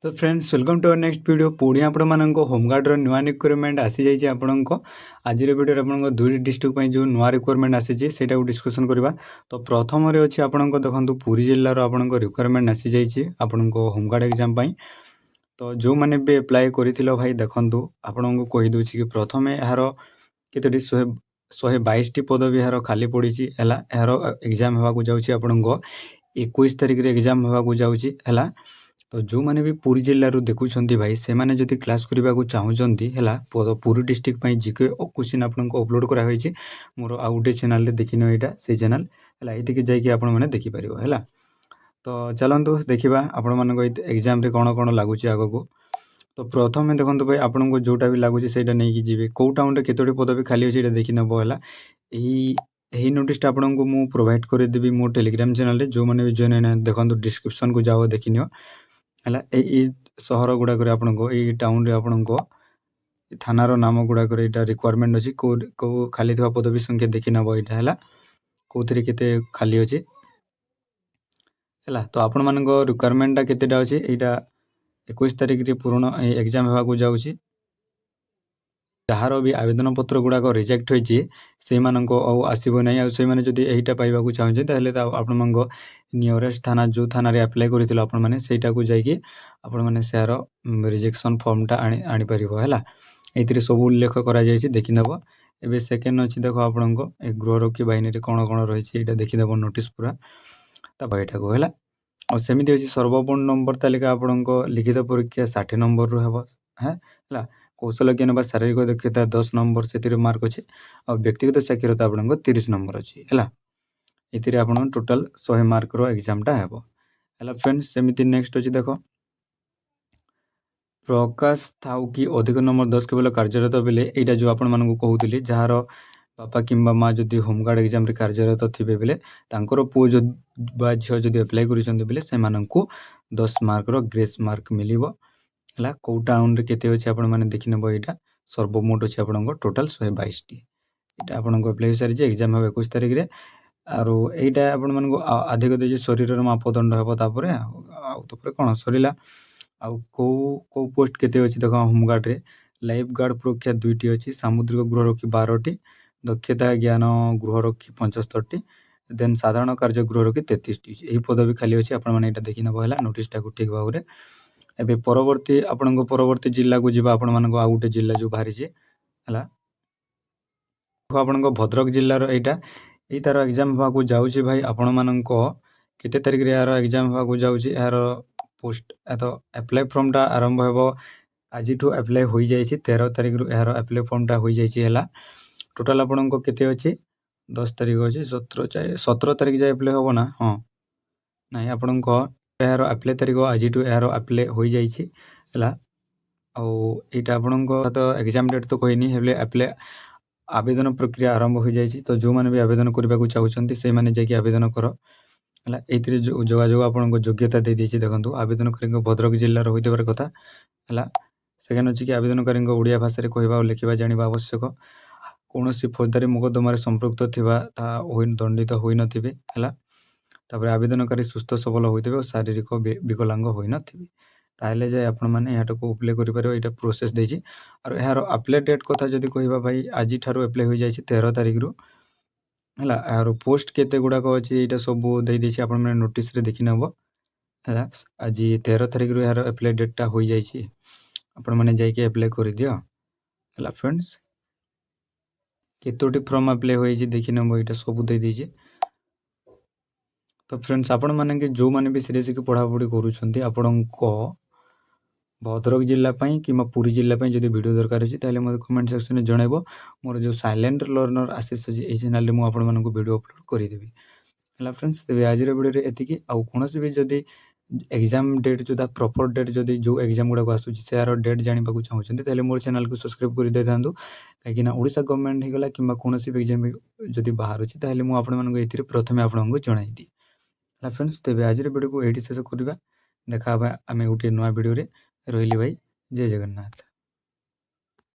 तो friends welcome to our next video पुणी आपको होमगार्ड नुआ रिक्वायरमेंट आसी जाइए आपको आज वीडियो आपको दुई डिस्ट्रिक्ट जो नुआ रिक्वायरमेंट आसी से डिस्कसन करवा। तो प्रथम अच्छी आपको देखो पुरी जिलार आपको रिक्वायरमेंट आसी जाइए आपको होमगार्ड एग्जाम तो जो मैंने भी एप्लाय कर भाई देखूँ आपको कहीदे कि प्रथम यार केतोटी 122 पदवी यार खाली पड़ी है यार एग्जाम होगा जाऊँगी आपको 21 तारिख रे एग्जाम होगा जाऊँगी तो जो मैंने भी पुरी जिलूर देखुं भाई से मैंने जदि क्लास करने को चाहूँगी है पुरी डिस्ट्रिक्ट जिके क्वेश्चन आपको अपलोड कराई मोर आउ गोटे चैनल देखी यहाँ से चैनल है ये जाकि आपने देखिपर है। तो चलतु देखा आपण मान एग्जाम कौन कौन लगुच आग को। तो प्रथम देखो भाई आपको जोटा भी लगुच से नहीं जी कौ टाउन केतोटी पदवी खाली अच्छे देखी नब है यही नोटिसटा आपको मुझे प्रोवाइड करदेवी मो टेलीग्राम चैनल जो मैंने भी जॉइन होना देखो डिस्क्रिप्शन को जाओ देखनी है सहर गुड़ाक आपको ये टाउन आपको थानार नाम गुड़ाक रिक्वायरमेंट अच्छी कौ खाली पदवी संख्या देखी नब यहाँ है कौन के खाली अच्छी है। तो आपण मान रिक्वायरमेंटा केतेटा अच्छे यहाँ 21 तारिख पूर्ण एग्जाम होगा जाऊँगी जार भी आवेदन पत्र गुड़ाक रिजेक्ट होती से आसब ना आसमें यहीटा पाइबा चाहते आप नियरेस्ट थाना जो थाना अप्लाई करें सहीटा को जाकि आपड़ रिजेक्शन फॉर्मटा आनीपर है ये सब उल्लेख कर देखी नब। एवं सेकेंड अच्छी देख आपको गृहरक्षी बाहिनी कौन कौन रही है देखीदेव नोटिस पूरा तब यहाँ को है और सेमती अच्छी सर्वपूर्ण नंबर तालिका आपको लिखित परीक्षा 60 नंबर रू है कौशल ज्ञान बा शारीरिक दक्षता 10 नंबर से मार्क अच्छे और व्यक्तिगत साक्षरता आपको 30 नंबर अच्छी है ये आप टोटाल 100 मार्क एग्जामटा है फ्रेंड्स सेमती नेक्स्ट अच्छी देख प्रकाश थाउ कि अधिक नंबर 10 केवल कार्यरत बेले यहाँ जो आपण मानक कहूली जार बापा किंबा माँ जदि होमगार्ड एग्जाम कार्यरत थे बेले पुओ झील जब एप्लाय करें से 10 मार्क ग्रेस मार्क मिल है कौ टाउन केते अच्छे आपने देखी नब यहाँ सर्वमोट अच्छे आपको टोटाल 122 टी यहाँ आपको एप्लाय हो सारी एग्जाम हम 21 तारिख में और यहाँ आपको अधिक देखिए शरीर मापदंड हे कौन सरला आउ कौ पोस्ट केते अच्छी देख होमगार्ड रे लाइफ गार्ड प्रक्रिया 2टी अच्छी सामुद्रिक गृहरक्षी 12टी दक्षता ज्ञान गृहरक्षी 75 टी देन साधारण कार्य गृहरक्षी 33 टी यही पदवी खाली अच्छी आपने देखी नब है नोटिसटा को ठीक भाव में एवं परवर्ती आपन परवर्ती जिला को जीवा आपण मान आउ गोटे जिला जो बाहरी है आपन भद्रक जिलार यहाँ ये तार एग्जाम होगा जाऊँगी भाई आपण मान केते तारिख यार एग्जाम होगा जाऊँगी यार पोस्ट तो एप्लाय फॉर्मटा आरंभ हो आज एप्लाय हो जाए 13 तारिख यार एप्लाय फॉर्मटा हो जाए टोटाल आपको केते अच्छी 10 तारिख अच्छी 17 तारिख जाए एप्लाय हम ना हाँ ना आपको यार एप्लाय तारिख आज यार एप्लाय हो जाए यहाँ आपको तो एग्जाम डेट तो कहनी एप्लाय आवेदन प्रक्रिया आरंभ हो जाए तो जो मैंने भी आवेदन करने को चाहते से मैंने जाकि आवेदन कर है ये जोगाजोग आपको योग्यता दे देखो आवेदनकारी भद्रक जिलार होते कथा है सेकेंड अच्छी कि आवेदनकारी ओडिया भाषा में कहवा और लिखा जाना आवश्यक कौन फौजदारी मुकदमार संपृक्त थी दंडित हो नथिबे है तापर आवेदनकारी सुस्थ सबल होते और शारीरिक विकलांग हो नथिबे ताहले जाए आपण मैंने यहाँ को अप्लाई करें यहाँ प्रोसेस देछि और यार अप्लाई डेट कथा जदि कहवा भाई आज ठार एप्लाई हो जाए 13 तारिख रू है यार पोस्ट केते गुड़ाक अच्छी यहाँ सब दे आपने नोटिस देखी नब है आज 13 तारिख रू यार एप्लाई डेटा हो जाए आपण मैंने जाकि एप्लाई कर दियो है फ्रेंड्स केतोटी फॉर्म एप्लाई हो देखी नब यहाँ सब दे दीजिए। तो फ्रेंड्स आपण मैंने जो मैंने भी सीरीज की पढ़ापढ़ी करुँच आपण भद्रक जिलापाई कि पुरी जिलापाई जब वीडियो दरकार अच्छे मतलब कमेंट सेक्शन में जनइब मोर जो साइलेंट लर्नर आशीष अच्छी ये चैनल में आपको वीडियो अपलोड करदेवी है फ्रेंड्स तेज आज वीडियो एति आउ कौन भी जदि एग्जाम डेट जो प्रॉपर डेट जदि जो एग्जाम गुड़ाक आसूँ से यार डेट जानवा चाहते मोर चैनल को सब्सक्राइब कर दे था कहीं ओडिशा गवर्नमेंट होगा कि कौन भी एग्जाम जदि बाहर मुझे प्रथम आपको जनईदी है फ्रेंड्स तेज आज वीडियो को ये शेष करवा देखा आम गोटे नुआ वीडियो रही भाई जय जगन्नाथ।